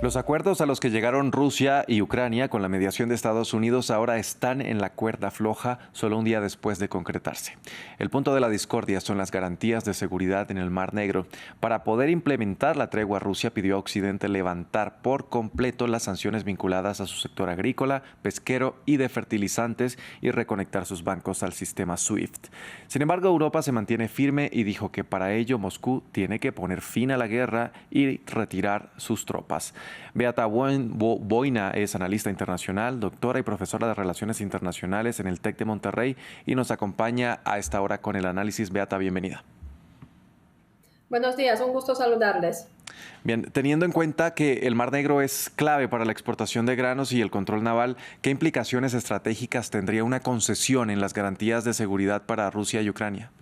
Los acuerdos a los que llegaron Rusia y Ucrania con la mediación de Estados Unidos ahora están en la cuerda floja solo un día después de concretarse. El punto de la discordia son las garantías de seguridad en el Mar Negro. Para poder implementar la tregua, Rusia pidió a Occidente levantar por completo las sanciones vinculadas a su sector agrícola, pesquero y de fertilizantes y reconectar sus bancos al sistema SWIFT. Sin embargo, Europa se mantiene firme y dijo que para ello Moscú tiene que poner fin a la guerra y retirar sus tropas. Beata Boina es analista internacional, doctora y profesora de Relaciones Internacionales en el TEC de Monterrey y nos acompaña a esta hora con el análisis. Beata, bienvenida. Buenos días, un gusto saludarles. Bien, teniendo en cuenta que el Mar Negro es clave para la exportación de granos y el control naval, ¿qué implicaciones estratégicas tendría una concesión en las garantías de seguridad para Rusia y Ucrania?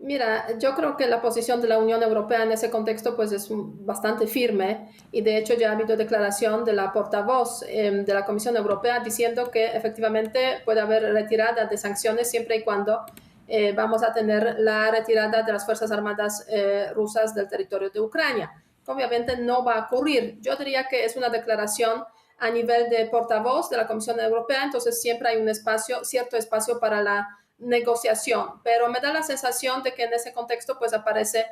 Mira, yo creo que la posición de la Unión Europea en ese contexto pues es bastante firme y de hecho ya ha habido declaración de la portavoz de la Comisión Europea diciendo que efectivamente puede haber retirada de sanciones siempre y cuando vamos a tener la retirada de las Fuerzas Armadas rusas del territorio de Ucrania. Obviamente no va a ocurrir. Yo diría que es una declaración a nivel de portavoz de la Comisión Europea, entonces siempre hay un espacio, cierto espacio para la negociación, pero me da la sensación de que en ese contexto pues aparece,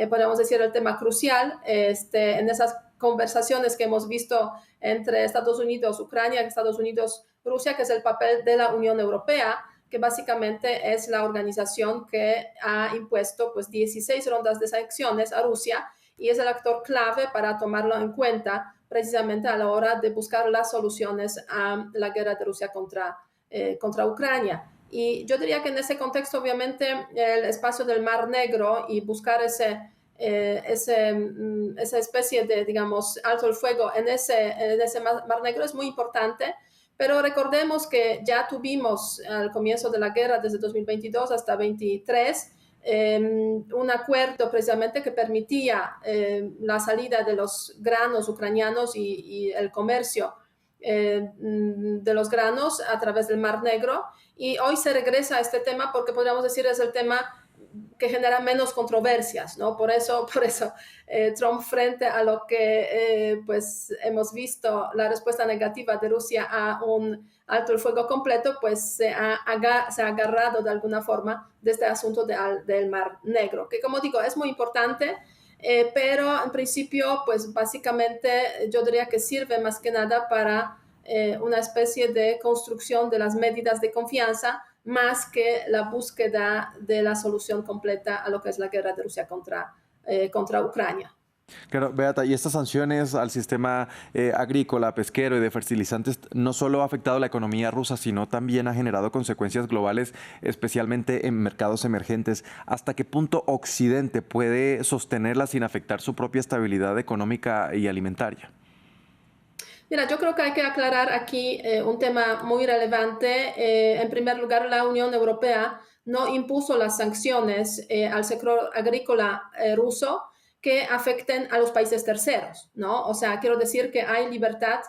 podríamos decir, el tema crucial en esas conversaciones que hemos visto entre Estados Unidos, Ucrania, Estados Unidos, Rusia, que es el papel de la Unión Europea, que básicamente es la organización que ha impuesto pues 16 rondas de sanciones a Rusia y es el actor clave para tomarlo en cuenta precisamente a la hora de buscar las soluciones a la guerra de Rusia contra Ucrania. Y yo diría que en ese contexto, obviamente, el espacio del Mar Negro y buscar esa especie de, digamos, alto el fuego en ese Mar Negro es muy importante, pero recordemos que ya tuvimos al comienzo de la guerra, desde 2022 hasta 2023, un acuerdo precisamente que permitía la salida de los granos ucranianos y el comercio de los granos a través del Mar Negro. Y hoy se regresa a este tema porque podríamos decir es el tema que genera menos controversias, ¿no? Por eso Trump, frente a lo que pues hemos visto, la respuesta negativa de Rusia a un alto el fuego completo, pues se ha agarrado de alguna forma de este asunto del Mar Negro, que como digo, es muy importante, pero en principio, pues básicamente yo diría que sirve más que nada para una especie de construcción de las medidas de confianza más que la búsqueda de la solución completa a lo que es la guerra de Rusia contra Ucrania. Claro, Beata, y estas sanciones al sistema agrícola, pesquero y de fertilizantes no solo ha afectado la economía rusa, sino también ha generado consecuencias globales, especialmente en mercados emergentes. ¿Hasta qué punto Occidente puede sostenerla sin afectar su propia estabilidad económica y alimentaria? Mira, yo creo que hay que aclarar aquí un tema muy relevante. En primer lugar, la Unión Europea no impuso las sanciones al sector agrícola ruso que afecten a los países terceros, ¿no? O sea, quiero decir que hay libertad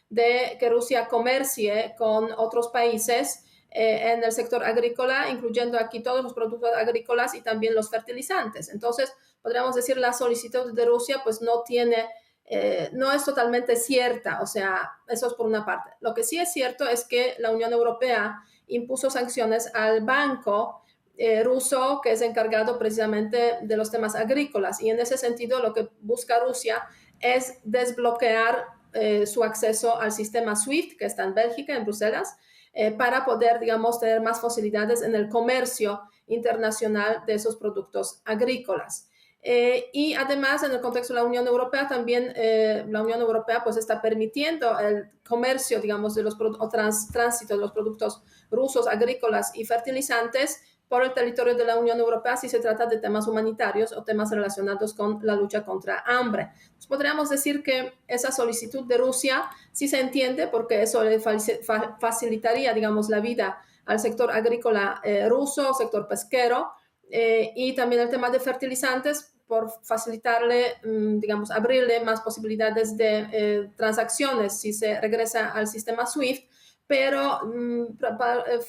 de que Rusia comercie con otros países en el sector agrícola, incluyendo aquí todos los productos agrícolas y también los fertilizantes. Entonces, podríamos decir la solicitud de Rusia pues no es totalmente cierta, o sea, eso es por una parte. Lo que sí es cierto es que la Unión Europea impuso sanciones al banco ruso que es encargado precisamente de los temas agrícolas y en ese sentido lo que busca Rusia es desbloquear su acceso al sistema SWIFT que está en Bélgica, en Bruselas, para poder, digamos, tener más facilidades en el comercio internacional de esos productos agrícolas. Y además, en el contexto de la Unión Europea, también la Unión Europea pues está permitiendo el comercio, digamos, de los tránsito de los productos rusos, agrícolas y fertilizantes por el territorio de la Unión Europea si se trata de temas humanitarios o temas relacionados con la lucha contra hambre. Pues podríamos decir que esa solicitud de Rusia sí se entiende porque eso le facilitaría, digamos, la vida al sector agrícola ruso, sector pesquero, y también el tema de fertilizantes por facilitarle, digamos, abrirle más posibilidades de transacciones si se regresa al sistema SWIFT, pero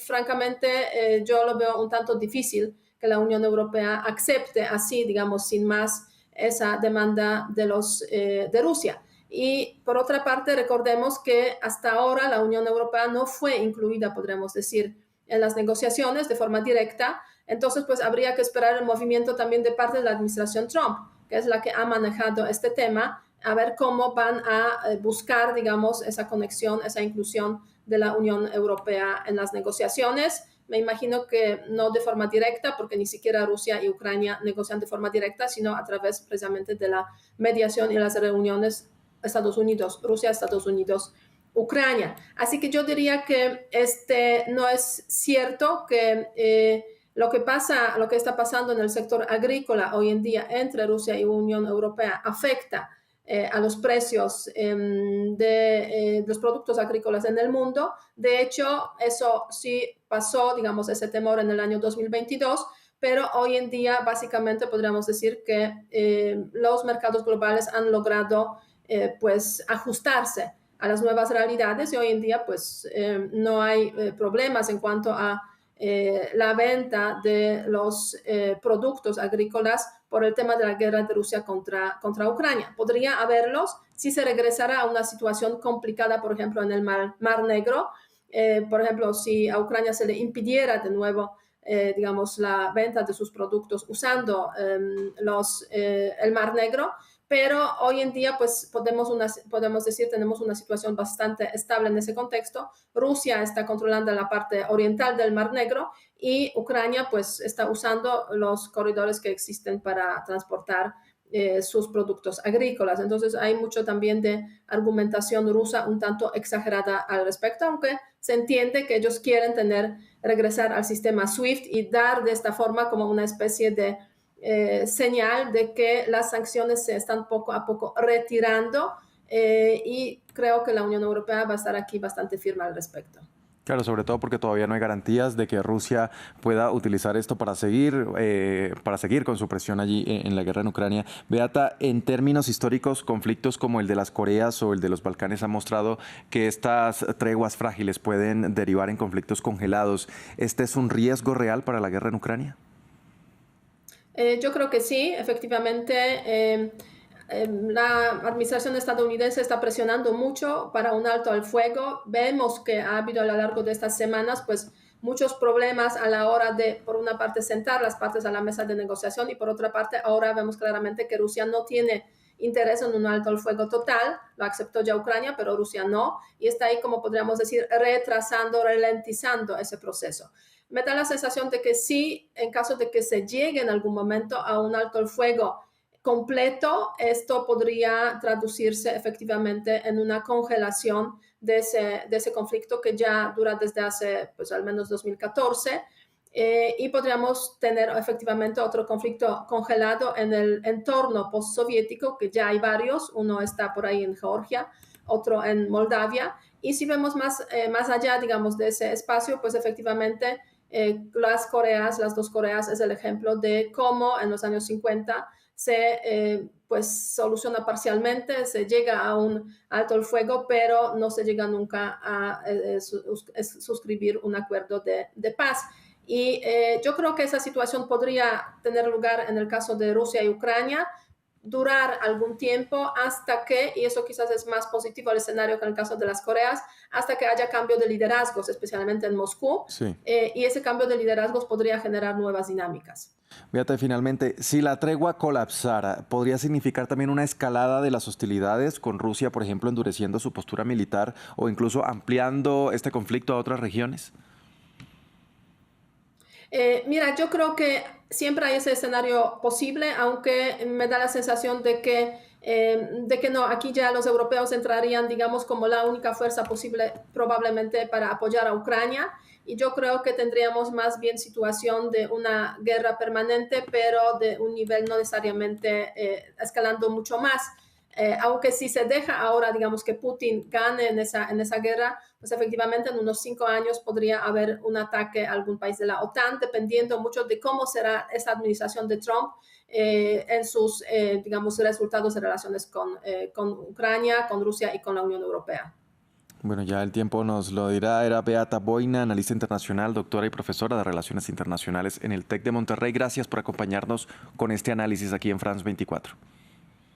francamente yo lo veo un tanto difícil que la Unión Europea acepte así, digamos, sin más esa demanda de Rusia. Y por otra parte, recordemos que hasta ahora la Unión Europea no fue incluida, podríamos decir, en las negociaciones de forma directa. Entonces, pues habría que esperar el movimiento también de parte de la administración Trump, que es la que ha manejado este tema, a ver cómo van a buscar, digamos, esa conexión, esa inclusión de la Unión Europea en las negociaciones. Me imagino que no de forma directa, porque ni siquiera Rusia y Ucrania negocian de forma directa, sino a través precisamente de la mediación y las reuniones Estados Unidos, Rusia, Estados Unidos, Ucrania. Así que yo diría que no es cierto que lo que está pasando en el sector agrícola hoy en día entre Rusia y Unión Europea afecta a los precios de los productos agrícolas en el mundo. De hecho, eso sí pasó, digamos, ese temor en el año 2022, pero hoy en día básicamente podríamos decir que los mercados globales han logrado pues ajustarse a las nuevas realidades y hoy en día pues no hay problemas en cuanto a la venta de los productos agrícolas por el tema de la guerra de Rusia contra Ucrania. Podría haberlos si se regresara a una situación complicada, por ejemplo, en el Mar Negro. Por ejemplo, si a Ucrania se le impidiera de nuevo digamos, la venta de sus productos usando el Mar Negro, pero hoy en día pues podemos decir tenemos una situación bastante estable en ese contexto. Rusia está controlando la parte oriental del Mar Negro y Ucrania pues está usando los corredores que existen para transportar sus productos agrícolas. Entonces hay mucho también de argumentación rusa un tanto exagerada al respecto, aunque se entiende que ellos quieren regresar al sistema SWIFT y dar de esta forma como una especie de señal de que las sanciones se están poco a poco retirando y creo que la Unión Europea va a estar aquí bastante firme al respecto. Claro, sobre todo porque todavía no hay garantías de que Rusia pueda utilizar esto para seguir con su presión allí en la guerra en Ucrania. Beata, en términos históricos, conflictos como el de las Coreas o el de los Balcanes han mostrado que estas treguas frágiles pueden derivar en conflictos congelados. ¿Este es un riesgo real para la guerra en Ucrania? Yo creo que sí, efectivamente. La administración estadounidense está presionando mucho para un alto al fuego. Vemos que ha habido a lo largo de estas semanas pues muchos problemas a la hora de, por una parte, sentar las partes a la mesa de negociación y por otra parte, ahora vemos claramente que Rusia no tiene interés en un alto al fuego total. Lo aceptó ya Ucrania, pero Rusia no. Y está ahí, como podríamos decir, retrasando, ralentizando ese proceso. Me da la sensación de que sí, en caso de que se llegue en algún momento a un alto al fuego completo, esto podría traducirse efectivamente en una congelación de ese conflicto que ya dura desde hace pues al menos 2014 y podríamos tener efectivamente otro conflicto congelado en el entorno postsoviético, que ya hay varios. Uno está por ahí en Georgia, otro en Moldavia, y si vemos más allá, digamos, de ese espacio, pues efectivamente las dos Coreas es el ejemplo de cómo en los años 50 se pues soluciona parcialmente, se llega a un alto el fuego, pero no se llega nunca a suscribir un acuerdo de paz. Y yo creo que esa situación podría tener lugar en el caso de Rusia y Ucrania, durar algún tiempo hasta que, y eso quizás es más positivo el escenario que en el caso de las Coreas, hasta que haya cambio de liderazgos, especialmente en Moscú, Sí. Y ese cambio de liderazgos podría generar nuevas dinámicas. Fíjate, finalmente, si la tregua colapsara, ¿podría significar también una escalada de las hostilidades con Rusia, por ejemplo, endureciendo su postura militar o incluso ampliando este conflicto a otras regiones? Mira, yo creo que siempre hay ese escenario posible, aunque me da la sensación de que no, aquí ya los europeos entrarían, digamos, como la única fuerza posible probablemente para apoyar a Ucrania. Y yo creo que tendríamos más bien situación de una guerra permanente, pero de un nivel no necesariamente escalando mucho más. Aunque si se deja ahora, digamos, que Putin gane en esa guerra, pues efectivamente en unos 5 años podría haber un ataque a algún país de la OTAN, dependiendo mucho de cómo será esa administración de Trump en sus, digamos, resultados de relaciones con Ucrania, con Rusia y con la Unión Europea. Bueno, ya el tiempo nos lo dirá. Era Beata Boina, analista internacional, doctora y profesora de Relaciones Internacionales en el TEC de Monterrey. Gracias por acompañarnos con este análisis aquí en France 24.